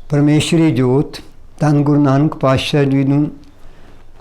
परमेश्वरी जोत धन गुरु नानक पातशाह जी नूं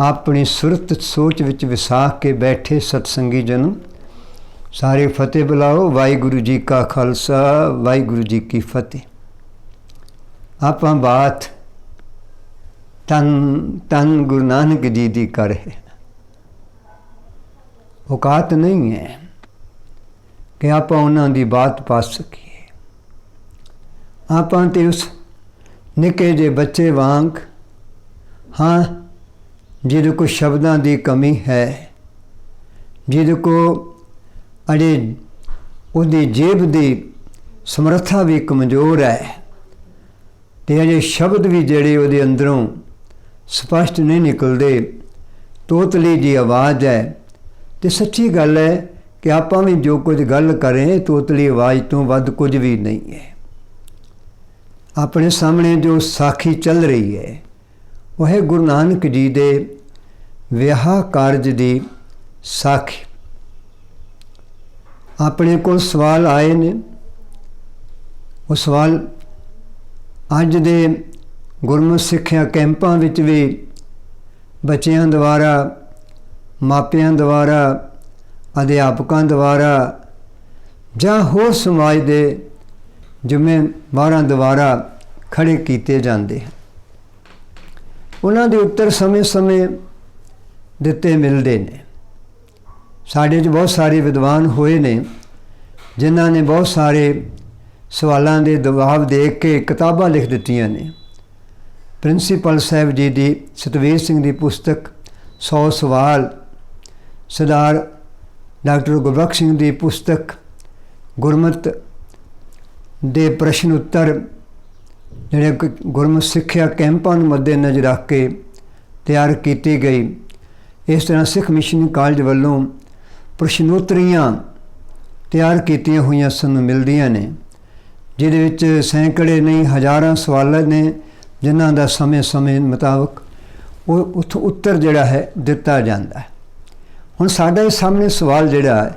अपनी सुरत सोच विच विसा के बैठे सतसंगी जन सारे फतेह बुलाओ। वाहिगुरु जी का खालसा वाहिगुरु जी की फतेह। आपां बात धन धन गुरु नानक जी दी कर है। औकात नहीं है कि आपां उन्हां दी बात पा सकीए। आपां ते उस निके जे बच्चे वांग हाँ जिहदे को शब्दां दी कमी है, जिहदे को अजे उहदी जेब दी समर्था भी कमज़ोर है ते अजे शब्द भी जिहड़े उहदे अंदरों स्पष्ट नहीं निकलते, तोतली जी आवाज़ है। तो सच्ची गल है कि आपां भी जो कुछ गल करें तोतली आवाज़ तो वध कुछ भी नहीं है। अपने सामने जो साखी चल रही है वह है गुरु नानक जी दे विआह कारज की साखी। अपने को सवाल आए ने, वो सवाल अज दे गुरमुख सिक्ख्या कैंपां विच भी बच्चियां द्वारा, मापियां द्वारा, अध्यापकों द्वारा जां होर समाज के जिम्मेवारां द्वारा खड़े किए जाते हैं। उन्हां दे उत्तर समय समय दिते मिलते हैं। साढ़े च बहुत सारे विद्वान होए ने जिन्हां ने बहुत सारे सवालों के जवाब दे के किताबां लिख दित्तियां ने। प्रिंसीपल साहब जी की सतवीर सिंह की पुस्तक 100 सवाल, सरदार डॉक्टर गुरबख्श सिंह की पुस्तक गुरमत दे प्रश्न उत्तर जिहड़े गुरमुख सिक्ख्या कैंपां नूं मद्दे नज़र रख के तैयार की गई। इस तरह सिख मिशनरी कॉलेज वालों प्रश्नोत्तरियां तैयार कीतियां हुई सानूं मिलदियां ने, जिहदे विच सैकड़े नहीं हज़ारां सवाल ने जिन्हां दा समय समय मुताबक वो उत्थों उत्तर जिहड़ा है दिता जाता है। हुण साडे सामने सवाल जिहड़ा है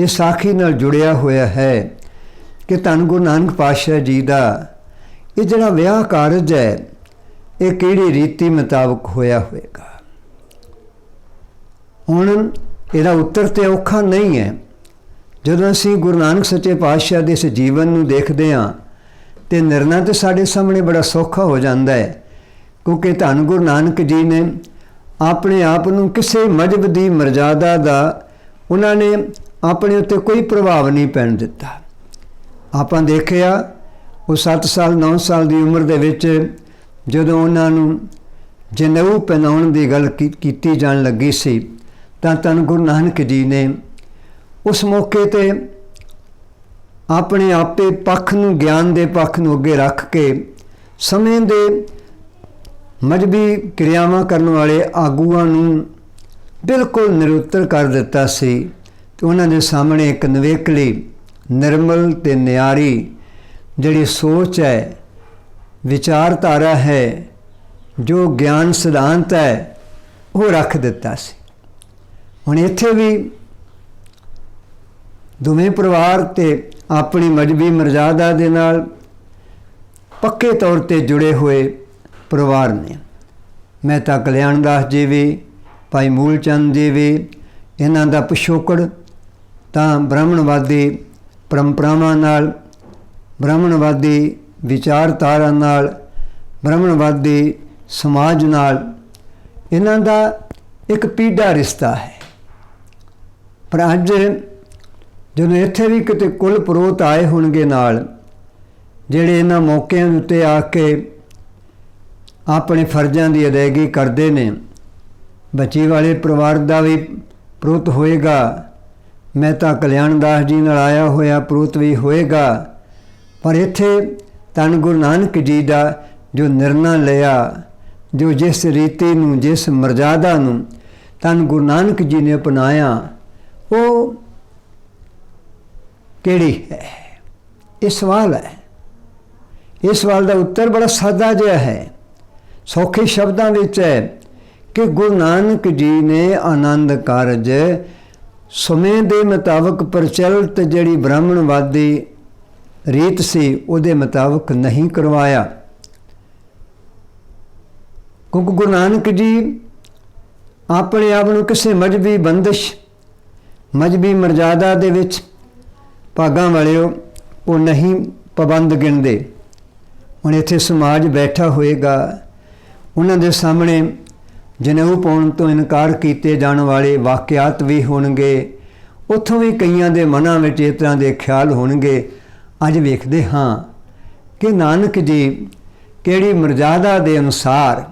ये साखी नाल जुड़िया होया है कि धन गुरु नानक पातशाह जी का ये जिहड़ा विआह कारज है ये किहड़ी रीति मुताबक होया होएगा। हुण इहदा उत्तर तो औखा नहीं है। जदों असीं गुरु नानक सच्चे पातशाह दे इस जीवन नूं देखदे हां ते निर्णय तो साडे सामने बड़ा सौखा हो जाता है, क्योंकि धन गुरु नानक जी ने अपने आप नूं किसी मजहब की मर्यादा का उन्होंने अपने उत्ते कोई प्रभाव नहीं पैण दिता। आपां देखिया वो 7 साल 9 साल की उम्र दे विच जदों उन्होंने जनेऊ पहनाउण की गल की जान लगी सी तां धन गुरु नानक जी ने उस मौके ते अपने आपे पक्ष नूं ज्ञान के पक्ष नूं अगे रख के समय दे मजहबी क्रियावां करने वाले आगूआं नूं बिल्कुल निरुत्तर कर दिता सी। तो उन्हां दे सामने एक नवेकली निर्मल ते न्यारी जिहड़ी सोच है, विचारधारा है, जो ज्ञान सिद्धांत है वो रख दिता सी। हुण इत्थे भी दोवें परिवार ते अपनी मजहबी मर्यादा दे नाल पक्के तौर ते जुड़े हुए परिवार ने। मेहता कल्याण दास जी भी, भाई मूलचंद जी भी, इन्हां दा पिछोकड़ तां ब्राह्मणवादी परंपरावां नाल, ब्राह्मणवादी विचारधारा नाल, ब्राह्मणवादी समाज नाल इन्हां दा एक पीढ़ा रिश्ता है। पर अज जदों इत्थे भी किते कुल पुरोत आए होणगे नाल जिहड़े इन्हां मौकिਆਂ उत्ते आके अपने फर्जां की अदायगी करते हैं, बच्ची वाले परिवार का भी पुरोत होएगा, मेहता कल्याण दास जी नाल आया होया पुरोत भी होएगा। पर इत्थे धन गुरु नानक जी का जो निर्णय लिया, जो जिस रीति नूं जिस मर्यादा नूं धन गुरु नानक जी ने अपनाया वो किहड़ी है, ये सवाल है। इस सवाल का उत्तर बड़ा सादा जिहा है, सौखे शब्दों विच है कि गुरु नानक जी ने आनंद कारज समय के मुताबक प्रचलित जिहड़ी ब्राह्मणवादी रीत सी उहदे मुताबक नहीं करवाया। क्योंकि गुरु नानक जी अपने आप ਨੂੰ ਕਿਸੇ ਮਜ਼ਹਬੀ ਬੰਦਿਸ਼ ਮਜ਼ਹਬੀ ਮਰਜ਼ਾਦਾ ਦੇ ਵਿੱਚ ਭਾਗਾਂ ਵਾਲਿਓ ਉਹ ਨਹੀਂ ਪਾਬੰਦ ਗਿਣਦੇ। ਹੁਣ ਇੱਥੇ ਸਮਾਜ ਬੈਠਾ ਹੋਏਗਾ, ਉਹਨਾਂ ਦੇ ਸਾਹਮਣੇ ਜਨੇਊ ਪਾਉਣ ਤੋਂ ਇਨਕਾਰ ਕੀਤੇ ਜਾਣ ਵਾਲੇ ਵਾਕਿਆਤ ਵੀ ਹੋਣਗੇ। ਉੱਥੋਂ ਵੀ ਕਈਆਂ ਦੇ ਮਨਾਂ ਵਿੱਚ ਇਸ ਤਰ੍ਹਾਂ ਦੇ ਖਿਆਲ ਹੋਣਗੇ। ਅੱਜ ਵੇਖਦੇ ਹਾਂ ਕਿ ਨਾਨਕ ਜੀ ਕਿਹੜੀ ਮਰਜ਼ਾਦਾ ਦੇ ਅਨੁਸਾਰ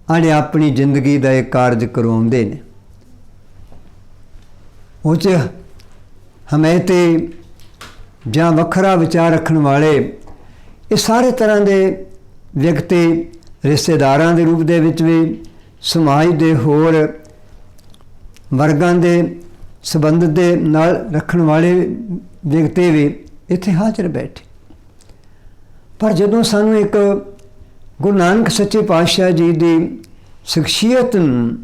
ਅੱਜ ਆਪਣੀ ਜ਼ਿੰਦਗੀ ਦਾ ਇਹ ਕਾਰਜ ਕਰਵਾਉਂਦੇ ਨੇ। ਉਹ 'ਚ ਹਮੇਤੇ ਜਾਂ ਵੱਖਰਾ ਵਿਚਾਰ ਰੱਖਣ ਵਾਲੇ ਇਹ ਸਾਰੇ ਤਰ੍ਹਾਂ ਦੇ ਵਿਅਕਤੀ ਰਿਸ਼ਤੇਦਾਰਾਂ ਦੇ ਰੂਪ ਦੇ ਵਿੱਚ ਵੀ, ਸਮਾਜ ਦੇ ਹੋਰ ਵਰਗਾਂ ਦੇ ਸੰਬੰਧ ਦੇ ਨਾਲ ਰੱਖਣ ਵਾਲੇ ਵਿਅਕਤੀ ਵੀ ਇੱਥੇ ਹਾਜ਼ਰ ਬੈਠੇ। ਪਰ ਜਦੋਂ ਸਾਨੂੰ ਇੱਕ ਗੁਰੂ ਨਾਨਕ ਸੱਚੇ ਪਾਤਸ਼ਾਹ ਜੀ ਦੀ ਸ਼ਖਸੀਅਤ ਨੂੰ,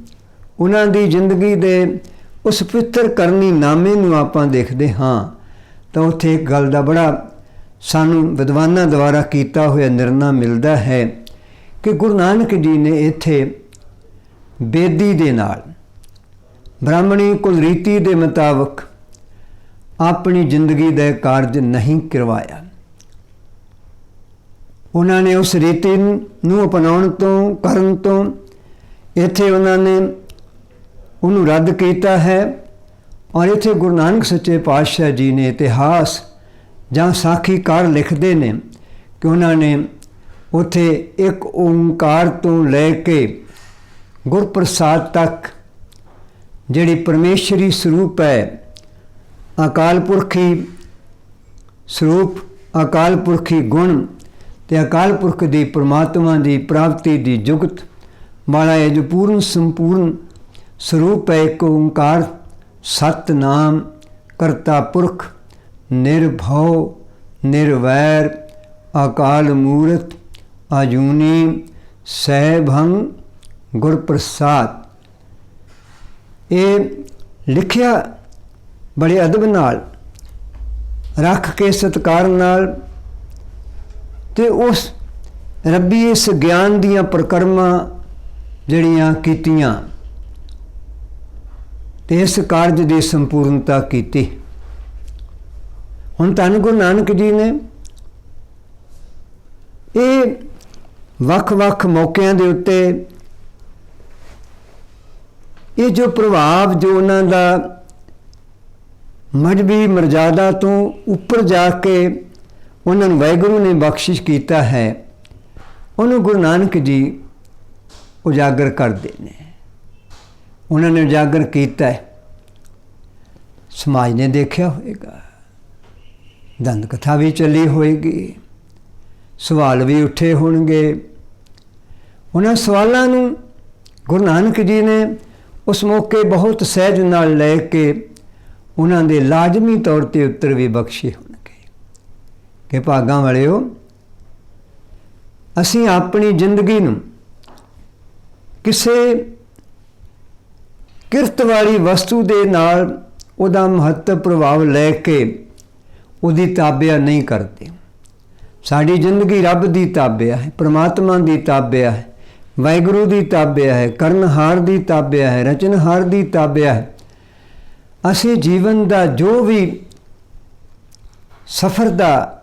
ਉਹਨਾਂ ਦੀ ਜ਼ਿੰਦਗੀ ਦੇ ਉਸ ਪਵਿੱਤਰ ਕਰਨੀ ਨਾਮੇ ਨੂੰ ਆਪਾਂ ਦੇਖਦੇ ਹਾਂ ਤਾਂ ਉੱਥੇ ਇੱਕ ਗੱਲ ਦਾ ਬੜਾ ਸਾਨੂੰ ਵਿਦਵਾਨਾਂ ਦੁਆਰਾ ਕੀਤਾ ਹੋਇਆ ਨਿਰਣਾ ਮਿਲਦਾ ਹੈ ਕਿ ਗੁਰੂ ਨਾਨਕ ਜੀ ਨੇ ਇੱਥੇ ਬੇਦੀ ਦੇ ਨਾਲ ਬ੍ਰਾਹਮਣੀ ਕੁਲ ਰੀਤੀ ਦੇ ਮੁਤਾਬਕ ਆਪਣੀ ਜ਼ਿੰਦਗੀ ਦਾ ਕਾਰਜ ਨਹੀਂ ਕਰਵਾਇਆ। ਉਹਨਾਂ ਨੇ ਉਸ ਰੀਤੀ ਨੂੰ ਅਪਣਾਉਣ ਤੋਂ, ਕਰਨ ਤੋਂ ਇੱਥੇ ਉਹਨਾਂ ਨੇ ਉਹਨੂੰ ਰੱਦ ਕੀਤਾ ਹੈ। ਔਰ ਇੱਥੇ ਗੁਰੂ ਨਾਨਕ ਸੱਚੇ ਪਾਤਸ਼ਾਹ ਜੀ ਨੇ ਇਤਿਹਾਸ ਜਾਂ ਸਾਖੀਕਾਰ ਲਿਖਦੇ ਨੇ ਕਿ ਉਹਨਾਂ ਨੇ ਉੱਥੇ ਇੱਕ ਓਂਕਾਰ ਤੋਂ ਲੈ ਕੇ ਗੁਰਪ੍ਰਸਾਦ ਤੱਕ ਜਿਹੜੀ ਪਰਮੇਸ਼ਰੀ ਸਰੂਪ ਹੈ, ਅਕਾਲ ਪੁਰਖੀ ਸਰੂਪ, ਅਕਾਲ ਪੁਰਖੀ ਗੁਣ ਤੇ ਅਕਾਲ ਪੁਰਖ ਦੀ ਪਰਮਾਤਮਾ ਦੀ ਪ੍ਰਾਪਤੀ ਦੀ ਜੁਗਤ ਵਾਲਾ ਇਹ ਜੋ ਪੂਰਨ ਸੰਪੂਰਨ ਸਰੂਪ ਹੈ, ਇੱਕ ਓਂਕਾਰ ਸਤਨਾਮ ਕਰਤਾ ਪੁਰਖ ਨਿਰਭਉ ਨਿਰਵੈਰ ਅਕਾਲ ਮੂਰਤ ਅਜੂਨੀ ਸੈਭੰ ਗੁਰਪ੍ਰਸਾਦ। ਇਹ ਲਿਖਿਆ ਬੜੇ ਅਦਬ ਨਾਲ ਰੱਖ ਕੇ ਸਤਿਕਾਰ ਨਾਲ, ਤੇ ਉਸ ਰੱਬੀ ਇਸ ਗਿਆਨ ਦੀਆਂ ਪ੍ਰਕਰਮਾਂ ਜਿਹੜੀਆਂ ਕੀਤੀਆਂ ਤੇ ਇਸ ਕਾਰਜ ਦੀ ਸੰਪੂਰਨਤਾ ਕੀਤੀ। ਹੁਣ ਧੰਨ ਗੁਰੂ ਨਾਨਕ ਜੀ ਨੇ ਇਹ ਵੱਖ-ਵੱਖ ਮੌਕਿਆਂ ਦੇ ਉੱਤੇ ਇਹ ਜੋ ਪ੍ਰਭਾਵ ਜੋ ਉਹਨਾਂ ਦਾ ਮਜ਼ਹਬੀ ਮਰਜ਼ਾਦਾ ਤੋਂ ਉੱਪਰ ਜਾ ਕੇ ਉਹਨਾਂ ਨੂੰ ਵਾਹਿਗੁਰੂ ਨੇ ਬਖਸ਼ਿਸ਼ ਕੀਤਾ ਹੈ, ਉਹਨੂੰ ਗੁਰੂ ਨਾਨਕ ਜੀ ਉਜਾਗਰ ਕਰਦੇ ਨੇ। ਉਹਨਾਂ ਨੇ ਉਜਾਗਰ ਕੀਤਾ ਹੈ, ਸਮਾਜ ਨੇ ਦੇਖਿਆ ਹੋਏਗਾ, ਦੰਦ ਕਥਾ ਵੀ ਚੱਲੀ ਹੋਏਗੀ, ਸਵਾਲ ਵੀ ਉੱਠੇ ਹੋਣਗੇ। ਉਹਨਾਂ ਸਵਾਲਾਂ ਨੂੰ ਗੁਰੂ ਨਾਨਕ ਜੀ ਨੇ ਉਸ ਮੌਕੇ ਬਹੁਤ ਸਹਿਜ ਨਾਲ ਲੈ ਕੇ ਉਹਨਾਂ ਦੇ ਲਾਜ਼ਮੀ ਤੌਰ 'ਤੇ ਉੱਤਰ ਵੀ ਬਖਸ਼ੇ ਹੋਣਗੇ ਕਿ ਭਾਗਾਂ ਵਾਲਿਓ, ਅਸੀਂ ਆਪਣੀ ਜ਼ਿੰਦਗੀ ਨੂੰ ਕਿਸੇ ਕਿਰਤ ਵਾਲੀ ਵਸਤੂ ਦੇ ਨਾਲ ਉਹਦਾ ਮਹੱਤਵ ਪ੍ਰਭਾਵ ਲੈ ਕੇ ਉਹਦੀ ਤਾਬਿਆ ਨਹੀਂ ਕਰਦੇ। ਸਾਡੀ ਜ਼ਿੰਦਗੀ ਰੱਬ ਦੀ ਤਾਬਿਆ ਹੈ, ਪਰਮਾਤਮਾ ਦੀ ਤਾਬਿਆ ਹੈ, ਵਾਹਿਗੁਰੂ ਦੀ ਤਾਬਿਆ ਹੈ, ਕਰਨਹਾਰ ਦੀ ਤਾਬਿਆ ਹੈ, ਰਚਨਹਾਰ ਦੀ ਤਾਬਿਆ ਹੈ। ਅਸੀਂ ਜੀਵਨ ਦਾ ਜੋ ਵੀ ਸਫ਼ਰ ਦਾ,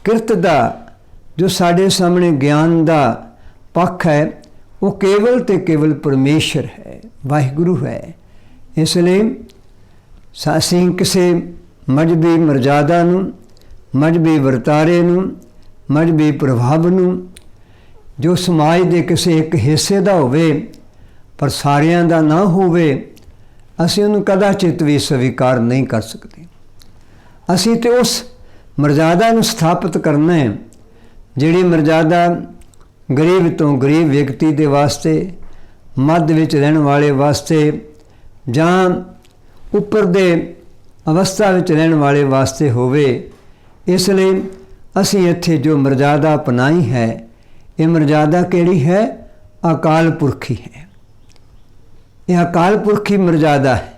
ਕਿਰਤ ਦਾ ਜੋ ਸਾਡੇ ਸਾਹਮਣੇ ਗਿਆਨ ਦਾ ਪੱਖ ਹੈ, ਉਹ ਕੇਵਲ ਤੇ ਕੇਵਲ ਪਰਮੇਸ਼ਰ ਹੈ, ਵਾਹਿਗੁਰੂ ਹੈ। ਇਸ ਲਈ ਅਸੀਂ ਕਿਸੇ ਮਜ਼ਹਬੀ ਮਰਜ਼ਾਦਾ ਨੂੰ, ਮਜ਼ਹਬੀ ਵਰਤਾਰੇ ਨੂੰ, ਮਜ਼ਹਬੀ ਪ੍ਰਭਾਵ ਨੂੰ ਜੋ ਸਮਾਜ ਦੇ ਕਿਸੇ ਇੱਕ ਹਿੱਸੇ ਦਾ ਹੋਵੇ ਪਰ ਸਾਰਿਆਂ ਦਾ ਨਾ ਹੋਵੇ, ਅਸੀਂ ਉਹਨੂੰ ਕਦਾਚਿਤ ਵੀ ਸਵੀਕਾਰ ਨਹੀਂ ਕਰ ਸਕਦੇ। ਅਸੀਂ ਤੇ ਉਸ ਮਰਜ਼ਾਦਾ ਨੂੰ ਸਥਾਪਿਤ ਕਰਨਾ ਹੈ ਜਿਹੜੀ ਮਰਜ਼ਾਦਾ ਗਰੀਬ ਤੋਂ ਗਰੀਬ ਵਿਅਕਤੀ ਦੇ ਵਾਸਤੇ, ਮੱਧ ਵਿੱਚ ਰਹਿਣ ਵਾਲੇ ਵਾਸਤੇ ਜਾਂ ਉੱਪਰ ਦੇ ਅਵਸਥਾ ਵਿੱਚ ਰਹਿਣ ਵਾਲੇ ਵਾਸਤੇ ਹੋਵੇ। ਇਸ ਲਈ ਅਸੀਂ ਇੱਥੇ ਜੋ ਮਰਜ਼ਾਦਾ ਅਪਣਾਈ ਹੈ, ਇਹ ਮਰਜ਼ਾਦਾ ਕਿਹੜੀ ਹੈ? ਅਕਾਲ ਪੁਰਖੀ ਹੈ। ਇਹ ਅਕਾਲ ਪੁਰਖੀ ਮਰਜ਼ਾਦਾ ਹੈ,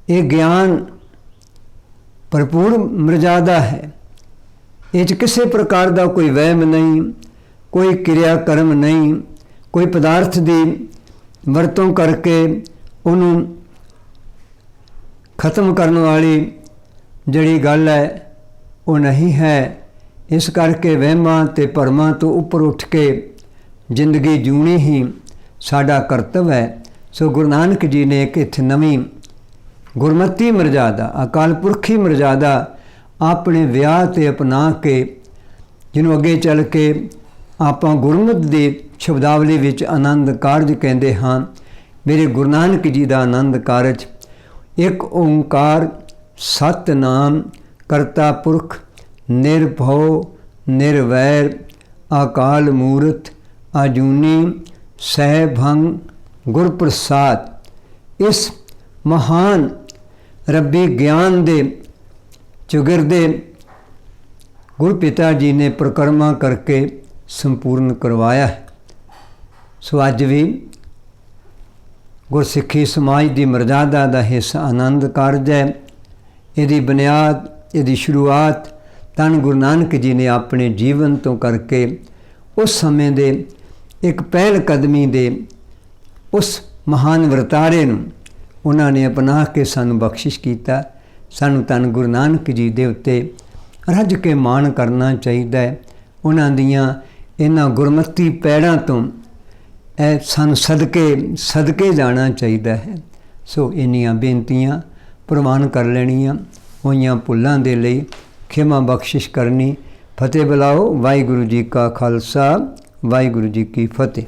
ਇਹ ਗਿਆਨ ਭਰਪੂਰ ਮਰਜ਼ਾਦਾ ਹੈ। ਇਹ 'ਚ ਕਿਸੇ ਪ੍ਰਕਾਰ ਦਾ ਕੋਈ ਵਹਿਮ ਨਹੀਂ, ਕੋਈ ਕਿਰਿਆ ਕਰਮ ਨਹੀਂ, ਕੋਈ ਪਦਾਰਥ ਦੀ ਵਰਤੋਂ ਕਰਕੇ ਉਹਨੂੰ ਖਤਮ ਕਰਨ ਵਾਲੀ ਜਿਹੜੀ ਗੱਲ ਹੈ ਉਹ ਨਹੀਂ ਹੈ। ਇਸ ਕਰਕੇ ਵਹਿਮਾਂ ਅਤੇ ਭਰਮਾਂ ਤੋਂ ਉੱਪਰ ਉੱਠ ਕੇ ਜ਼ਿੰਦਗੀ ਜਿਊਣੀ ਹੀ ਸਾਡਾ ਕਰਤੱਵ ਹੈ। ਸੋ ਗੁਰੂ ਨਾਨਕ ਜੀ ਨੇ ਇੱਕ ਇੱਥੇ ਨਵੀਂ ਗੁਰਮਤੀ ਮਰਜ਼ਾਦਾ, ਅਕਾਲ ਪੁਰਖੀ ਮਰਜ਼ਾਦਾ ਆਪਣੇ ਵਿਆਹ 'ਤੇ ਅਪਣਾ ਕੇ, ਜਿਹਨੂੰ ਅੱਗੇ ਚੱਲ ਕੇ ਆਪਾਂ ਗੁਰਮਤਿ ਦੀ ਸ਼ਬਦਾਵਲੀ ਵਿੱਚ ਆਨੰਦ ਕਾਰਜ ਕਹਿੰਦੇ ਹਾਂ। ਮੇਰੇ ਗੁਰੂ ਨਾਨਕ ਜੀ ਦਾ ਆਨੰਦ ਕਾਰਜ ਇੱਕ ਓਂਕਾਰ ਸਤਿਨਾਮ ਕਰਤਾ ਪੁਰਖ ਨਿਰਭਉ ਨਿਰਵੈਰ ਅਕਾਲ ਮੂਰਤ ਅਜੂਨੀ ਸਹਿਭੰਗ ਗੁਰ ਪ੍ਰਸਾਦ, ਇਸ ਮਹਾਨ ਰੱਬੀ ਗਿਆਨ ਦੇ ਚੁਗਿਰਦੇ ਗੁਰੂ ਪਿਤਾ ਜੀ ਨੇ ਪ੍ਰਕਰਮਾ ਕਰਕੇ ਸੰਪੂਰਨ ਕਰਵਾਇਆ ਹੈ। ਸੋ ਅੱਜ ਵੀ ਗੁਰਸਿੱਖੀ ਸਮਾਜ ਦੀ ਮਰਜ਼ਾਦਾ ਦਾ ਹਿੱਸਾ ਆਨੰਦ ਕਾਰਜ ਹੈ। ਇਹਦੀ ਬੁਨਿਆਦ, ਇਹਦੀ ਸ਼ੁਰੂਆਤ ਧੰਨ ਗੁਰੂ ਨਾਨਕ ਜੀ ਨੇ ਆਪਣੇ ਜੀਵਨ ਤੋਂ ਕਰਕੇ ਉਸ ਸਮੇਂ ਦੇ ਇੱਕ ਪਹਿਲ ਕਦਮੀ ਦੇ ਉਸ ਮਹਾਨ ਵਰਤਾਰੇ ਨੂੰ ਉਹਨਾਂ ਨੇ ਅਪਣਾ ਕੇ ਸਾਨੂੰ ਬਖਸ਼ਿਸ਼ ਕੀਤਾ। ਸਾਨੂੰ ਧੰਨ ਗੁਰੂ ਨਾਨਕ ਜੀ ਦੇ ਉੱਤੇ ਰੱਜ ਕੇ ਮਾਣ ਕਰਨਾ ਚਾਹੀਦਾ ਹੈ। ਉਹਨਾਂ ਦੀਆਂ ਇਹਨਾਂ ਗੁਰਮਤੀ ਪੈੜਾਂ ਤੋਂ ਇਹ ਸਾਨੂੰ ਸਦਕੇ ਜਾਣਾ ਚਾਹੀਦਾ ਹੈ। ਸੋ ਇੰਨੀਆਂ ਬੇਨਤੀਆਂ ਪ੍ਰਵਾਨ ਕਰ ਲੈਣੀਆਂ, ਹੋਈਆਂ ਭੁੱਲਾਂ ਦੇ ਲਈ ਖਿਮਾ ਬਖਸ਼ਿਸ਼ ਕਰਨੀ। ਫਤਿਹ ਬੁਲਾਓ। ਵਾਹਿਗੁਰੂ ਜੀ ਕਾ ਖਾਲਸਾ, ਵਾਹਿਗੁਰੂ ਜੀ ਕੀ ਫਤਿਹ।